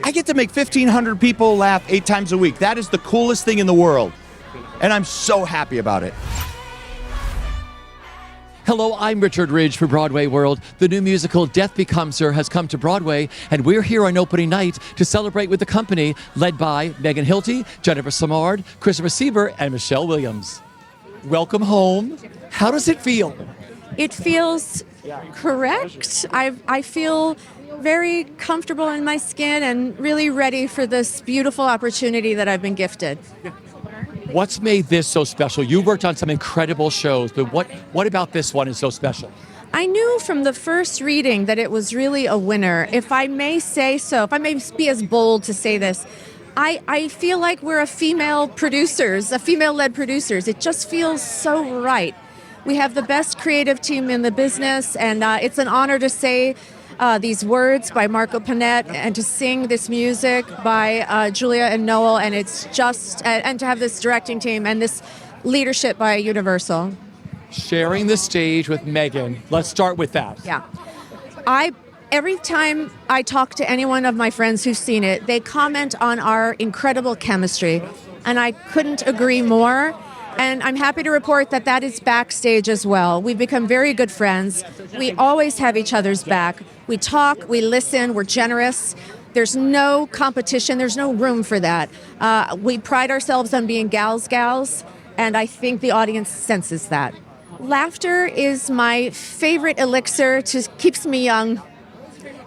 I get to make 1,500 people laugh 8 times a week. That is the coolest thing in the world. And I'm so happy about it. Hello, I'm Richard Ridge for Broadway World. The new musical Death Becomes Her has come to Broadway, and we're here on opening night to celebrate with the company led by Megan Hilty, Jennifer Simard, Christopher Sieber, and Michelle Williams. Welcome home. How does it feel? It feels correct. I feel very comfortable in my skin and really ready for this beautiful opportunity that I've been gifted. What's made this so special? You worked on some incredible shows, but what about this one is so special? I knew from the first reading that it was really a winner. If I may say so, if I may be as bold to say this, I feel like we're a female-led producers. It just feels so right. We have the best creative team in the business, and it's an honor to say these words by Marco Panett and to sing this music by Julia and Noel, and it's just and to have this directing team and this leadership by Universal. Sharing the stage with Megan. Let's start with that. Yeah. Every time I talk to any one of my friends who've seen it, they comment on our incredible chemistry, and I couldn't agree more. And I'm happy to report that that is backstage as well. We've become very good friends. We always have each other's back. We talk, we listen, we're generous. There's no competition, there's no room for that. We pride ourselves on being gals, and I think the audience senses that. Laughter is my favorite elixir keeps me young.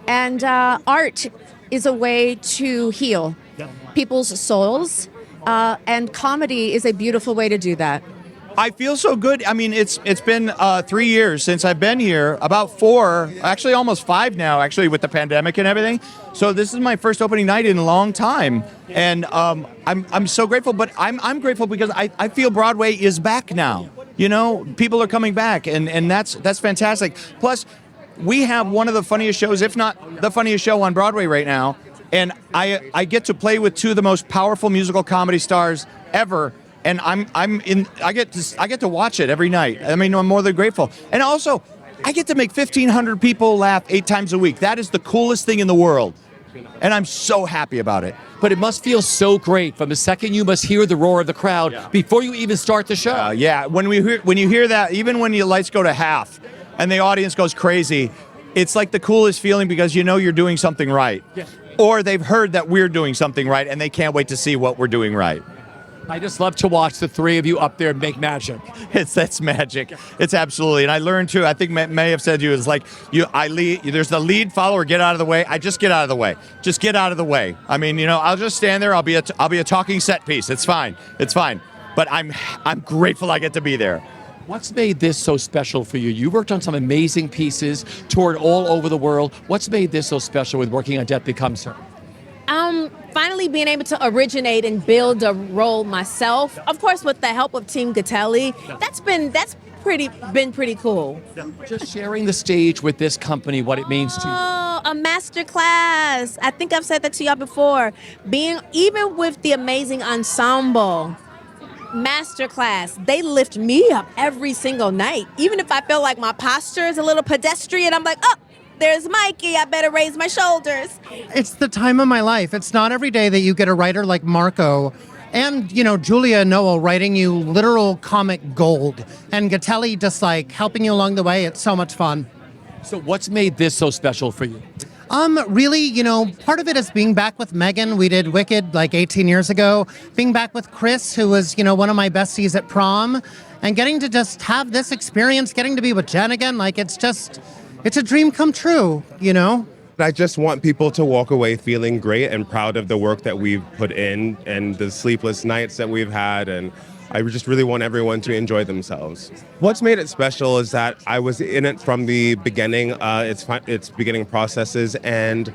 And art is a way to heal people's souls. And comedy is a beautiful way to do that. I feel so good. I mean, it's been 3 years since I've been here, about 4, actually almost 5 now, actually, with the pandemic and everything. So this is my first opening night in a long time, and I'm so grateful. But I'm grateful because I feel Broadway is back now. You know, people are coming back, and that's fantastic. Plus, we have one of the funniest shows, if not the funniest show on Broadway right now. And I get to play with 2 of the most powerful musical comedy stars ever, and I get to watch it every night. I mean, I'm more than grateful. And also, I get to make 1,500 people laugh 8 times a week. That is the coolest thing in the world, and I'm so happy about it. But it must feel so great from the second you must hear the roar of the crowd before you even start the show. Yeah, when you hear that, even when your lights go to half and the audience goes crazy, it's like the coolest feeling because you know you're doing something right. Yeah. Or they've heard that we're doing something right, and they can't wait to see what we're doing right. I just love to watch the 3 of you up there make magic. That's magic. It's absolutely. And I learned too. I think may have said to you is like there's the lead follower. Get out of the way. I just get out of the way. Just get out of the way. I mean, I'll just stand there. I'll be a talking set piece. It's fine. It's fine. But I'm grateful I get to be there. What's made this so special for you? You worked on some amazing pieces, toured all over the world. What's made this so special with working on Death Becomes Her? Finally being able to originate and build a role myself, of course with the help of Team Gatelli. That's been pretty cool. Just sharing the stage with this company, what it means to you. Oh, a master class. I think I've said that to y'all before. Even with the amazing ensemble, masterclass. They lift me up every single night. Even if I feel like my posture is a little pedestrian, I'm like, oh, there's Mikey. I better raise my shoulders. It's the time of my life. It's not every day that you get a writer like Marco and, Julia and Noel writing you literal comic gold. And Gatelli just helping you along the way. It's so much fun. So what's made this so special for you? Really, part of it is being back with Megan. We did Wicked 18 years ago. Being back with Chris, who was, one of my besties at prom, and getting to just have this experience, getting to be with Jen again. It's a dream come true, I just want people to walk away feeling great and proud of the work that we've put in and the sleepless nights that we've had. And I just really want everyone to enjoy themselves. What's made it special is that I was in it from the beginning, its beginning processes, and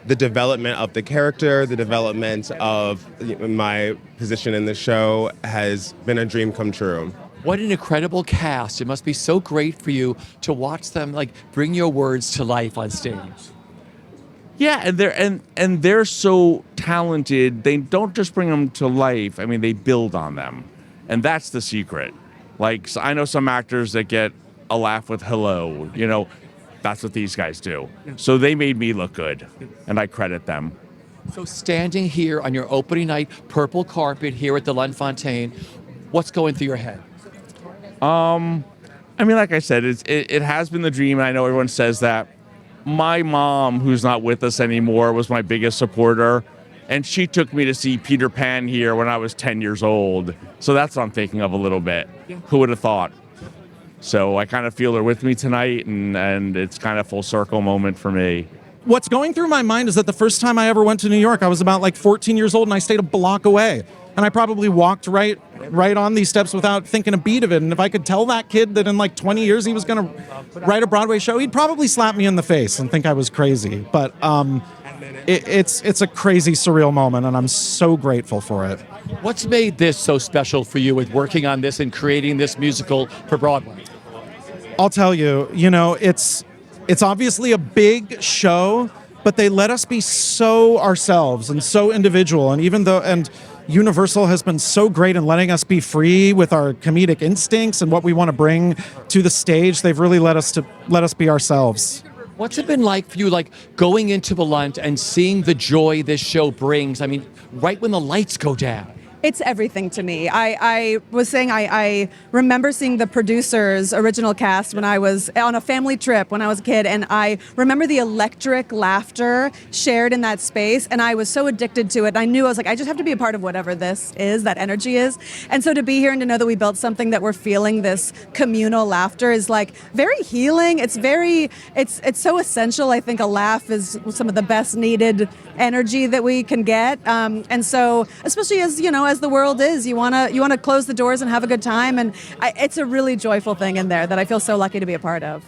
the development of the character, the development of my position in the show has been a dream come true. What an incredible cast. It must be so great for you to watch them bring your words to life on stage. Yeah, and they're so talented. They don't just bring them to life. I mean, they build on them. And that's the secret. So I know some actors that get a laugh with hello, That's what these guys do. So they made me look good, and I credit them. So standing here on your opening night, purple carpet here at the Lund Fontaine, what's going through your head? I mean, like I said, it has been the dream, and I know everyone says that. My mom, who's not with us anymore, was my biggest supporter, and she took me to see Peter Pan here when I was 10 years old. So that's what I'm thinking of a little bit. Yeah. Who would have thought? So I kind of feel her with me tonight, and it's kind of full circle moment for me. What's going through my mind is that the first time I ever went to New York, I was about like 14 years old, and I stayed a block away. And I probably walked right on these steps without thinking a beat of it. And if I could tell that kid that in like 20 years he was going to write a Broadway show, he'd probably slap me in the face and think I was crazy. But it's a crazy, surreal moment, and I'm so grateful for it. What's made this so special for you with working on this and creating this musical for Broadway? I'll tell you, it's obviously a big show, but they let us be so ourselves and so individual. And Universal has been so great in letting us be free with our comedic instincts and what we want to bring to the stage. They've really let us be ourselves. What's it been like for you, like going into the Lund and seeing the joy this show brings? I mean, right when the lights go down. It's everything to me. I was saying I remember seeing the producers' original cast when I was on a family trip when I was a kid, and I remember the electric laughter shared in that space, and I was so addicted to it. And I knew, I was like, I just have to be a part of whatever this is, that energy is. And so to be here and to know that we built something that we're feeling this communal laughter is like very healing. It's so essential. I think a laugh is some of the best needed energy that we can get. And so, especially as the world is, you want to close the doors and have a good time, and it's a really joyful thing in there that I feel so lucky to be a part of.